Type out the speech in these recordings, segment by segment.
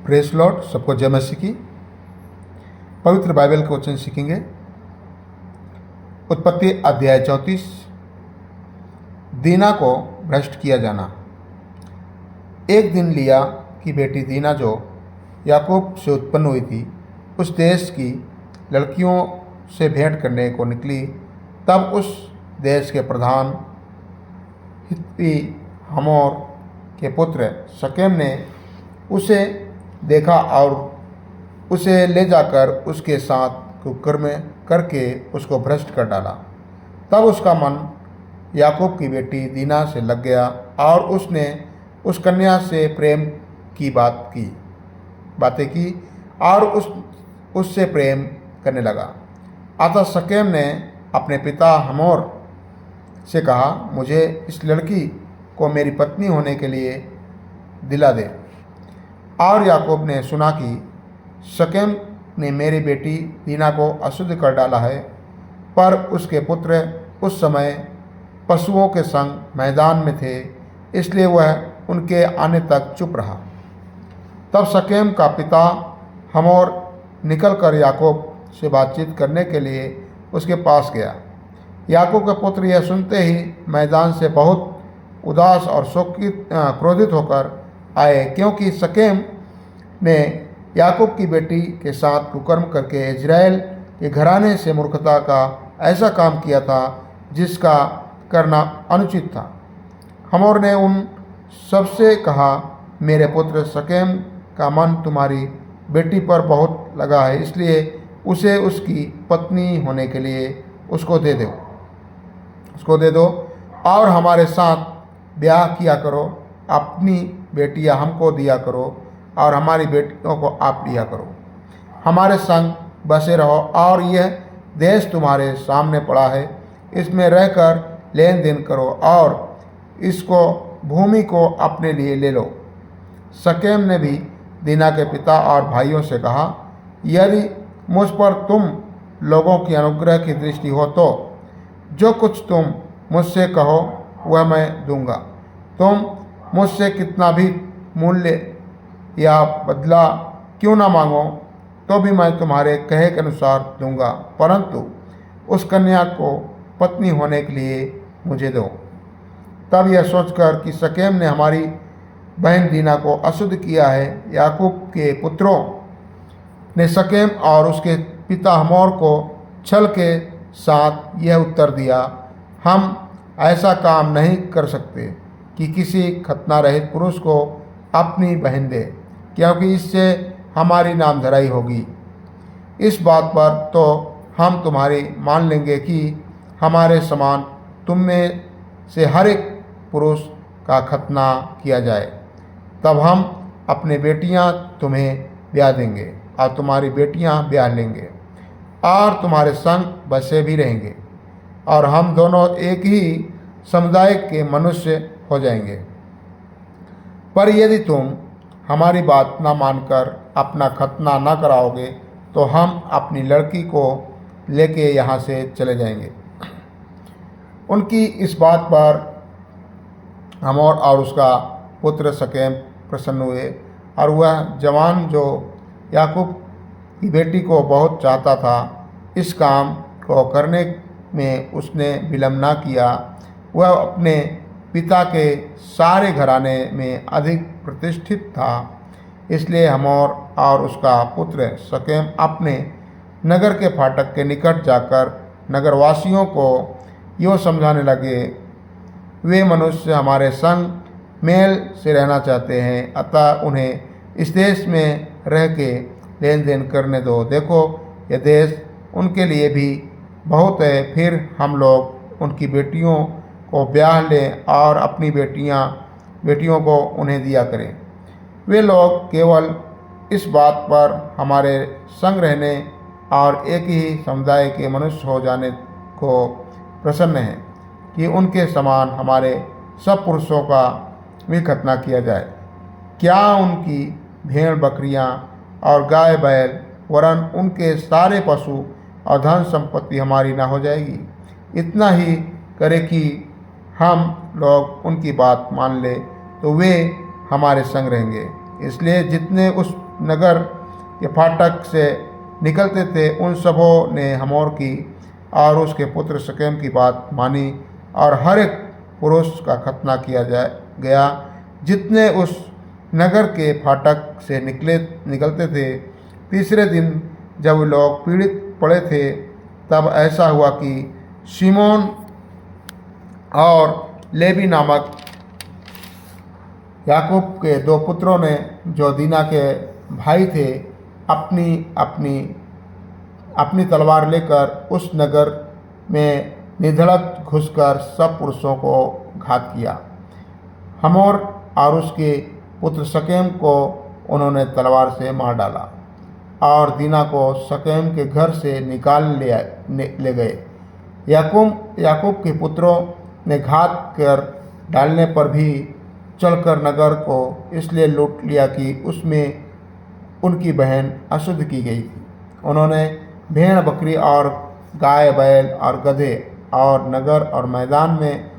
Press Lord, सबको जय मसीह की। पवित्र बाइबल का वचन सीखेंगे। उत्पत्ति अध्याय 34। दीना को भ्रष्ट किया जाना। एक दिन लिया की बेटी दीना जो याकूब से उत्पन्न हुई थी, उस देश की लड़कियों से भेंट करने को निकली। तब उस देश के प्रधान हित्ती हमोर के पुत्र शकेम ने उसे देखा और उसे ले जाकर उसके साथ कुकर्म करके उसको भ्रष्ट कर डाला। तब उसका मन याकूब की बेटी दीना से लग गया और उसने उस कन्या से प्रेम की बातें की और उससे प्रेम करने लगा। अतः शकेम ने अपने पिता हमोर से कहा, मुझे इस लड़की को मेरी पत्नी होने के लिए दिला दे। और याकूब ने सुना कि शकेम ने मेरी बेटी दीना को अशुद्ध कर डाला है, पर उसके पुत्र उस समय पशुओं के संग मैदान में थे, इसलिए वह उनके आने तक चुप रहा। तब शकेम का पिता हमोर निकलकर याकूब से बातचीत करने के लिए उसके पास गया। याकूब के पुत्र यह सुनते ही मैदान से बहुत उदास और क्रोधित होकर आए, क्योंकि शकेम ने याकूब की बेटी के साथ कुकर्म करके इजराइल के घराने से मूर्खता का ऐसा काम किया था जिसका करना अनुचित था। हमोर ने उन सबसे कहा, मेरे पुत्र शकेम का मन तुम्हारी बेटी पर बहुत लगा है, इसलिए उसे उसकी पत्नी होने के लिए उसको दे दो और हमारे साथ ब्याह किया करो। अपनी बेटियां हमको दिया करो और हमारी बेटियों को आप लिया करो। हमारे संग बसे रहो और यह देश तुम्हारे सामने पड़ा है, इसमें रहकर लेन देन करो और इसको भूमि को अपने लिए ले लो। शकेम ने भी दीना के पिता और भाइयों से कहा, यदि मुझ पर तुम लोगों की अनुग्रह की दृष्टि हो तो जो कुछ तुम मुझसे कहो वह मैं दूंगा। तुम मुझसे कितना भी मूल्य या बदला क्यों ना मांगो तो भी मैं तुम्हारे कहे के अनुसार दूंगा, परंतु उस कन्या को पत्नी होने के लिए मुझे दो। तब यह सोचकर कि शकेम ने हमारी बहन दीना को अशुद्ध किया है, याकूब के पुत्रों ने शकेम और उसके पिता हमोर को छल के साथ यह उत्तर दिया, हम ऐसा काम नहीं कर सकते कि किसी खतना रहित पुरुष को अपनी बहन दे, क्योंकि इससे हमारी नामधराई होगी। इस बात पर तो हम तुम्हारी मान लेंगे कि हमारे समान तुम में से हर एक पुरुष का खतना किया जाए, तब हम अपनी बेटियां तुम्हें ब्याह देंगे और तुम्हारी बेटियां ब्याह लेंगे और तुम्हारे संग बसे भी रहेंगे और हम दोनों एक ही समुदाय के मनुष्य हो जाएंगे। पर यदि तुम हमारी बात न मानकर अपना खतना न कराओगे तो हम अपनी लड़की को लेके यहाँ से चले जाएंगे। उनकी इस बात पर हमोर और उसका पुत्र शकेम प्रसन्न हुए और वह जवान जो याकूब की बेटी को बहुत चाहता था, इस काम को करने में उसने विलम्ब न किया। वह अपने पिता के सारे घराने में अधिक प्रतिष्ठित था, इसलिए हमोर और उसका पुत्र शकेम अपने नगर के फाटक के निकट जाकर नगरवासियों को यूँ समझाने लगे, वे मनुष्य हमारे संग मेल से रहना चाहते हैं, अतः उन्हें इस देश में रह के लेन देन करने दो। देखो, यह देश उनके लिए भी बहुत है, फिर हम लोग उनकी बेटियों को ब्याह लें और अपनी बेटियों को उन्हें दिया करें। वे लोग केवल इस बात पर हमारे संग रहने और एक ही समुदाय के मनुष्य हो जाने को प्रसन्न हैं कि उनके समान हमारे सब पुरुषों का भी खतना किया जाए। क्या उनकी भेड़ बकरियां और गाय बैल वरन उनके सारे पशु और धन संपत्ति हमारी ना हो जाएगी? इतना ही करे कि हम लोग उनकी बात मान ले तो वे हमारे संग रहेंगे। इसलिए जितने उस नगर के फाटक से निकलते थे, उन सबों ने हमोर की और उसके पुत्र शकेम की बात मानी और हर एक पुरुष का खतना किया गया जितने उस नगर के फाटक से निकलते थे। तीसरे दिन जब लोग पीड़ित पड़े थे, तब ऐसा हुआ कि शिमोन और लेवी नामक याकूब के दो पुत्रों ने, जो दीना के भाई थे, अपनी तलवार लेकर उस नगर में निधड़क घुसकर सब पुरुषों को घात किया। हमोर और उसके पुत्र शकेम को उन्होंने तलवार से मार डाला और दीना को शकेम के घर से निकाल ले गए। याकूब के पुत्रों ने घात कर डालने पर भी चलकर नगर को इसलिए लूट लिया कि उसमें उनकी बहन अशुद्ध की गई थी। उन्होंने भेड़ बकरी और गाय बैल और गधे और नगर और मैदान में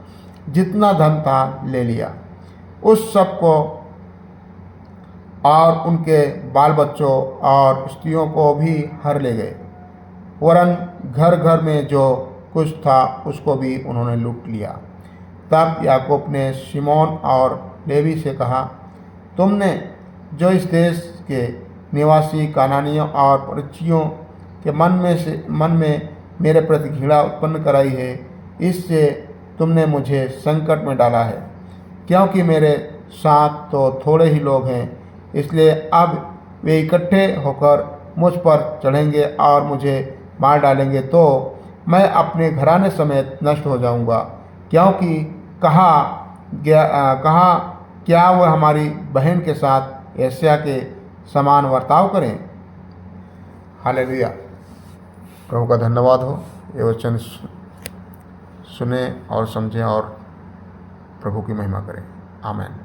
जितना धन था ले लिया। उस सब को और उनके बाल बच्चों और स्त्रियों को भी हर ले गए, वरन घर घर में जो कुछ था उसको भी उन्होंने लूट लिया। तब याकूब ने शिमोन और लेवी से कहा, तुमने जो इस देश के निवासी कानानियों और परिचियों के मन में मेरे प्रति घृणा उत्पन्न कराई है, इससे तुमने मुझे संकट में डाला है, क्योंकि मेरे साथ तो थोड़े ही लोग हैं। इसलिए अब वे इकट्ठे होकर मुझ पर चढ़ेंगे और मुझे मार डालेंगे, तो मैं अपने घराने समेत नष्ट हो जाऊंगा। क्योंकि कहा क्या वह हमारी बहन के साथ एशिया के समान बर्ताव करें। हालेलुया। प्रभु का धन्यवाद हो। ये वचन सुने और समझें और प्रभु की महिमा करें। आमीन।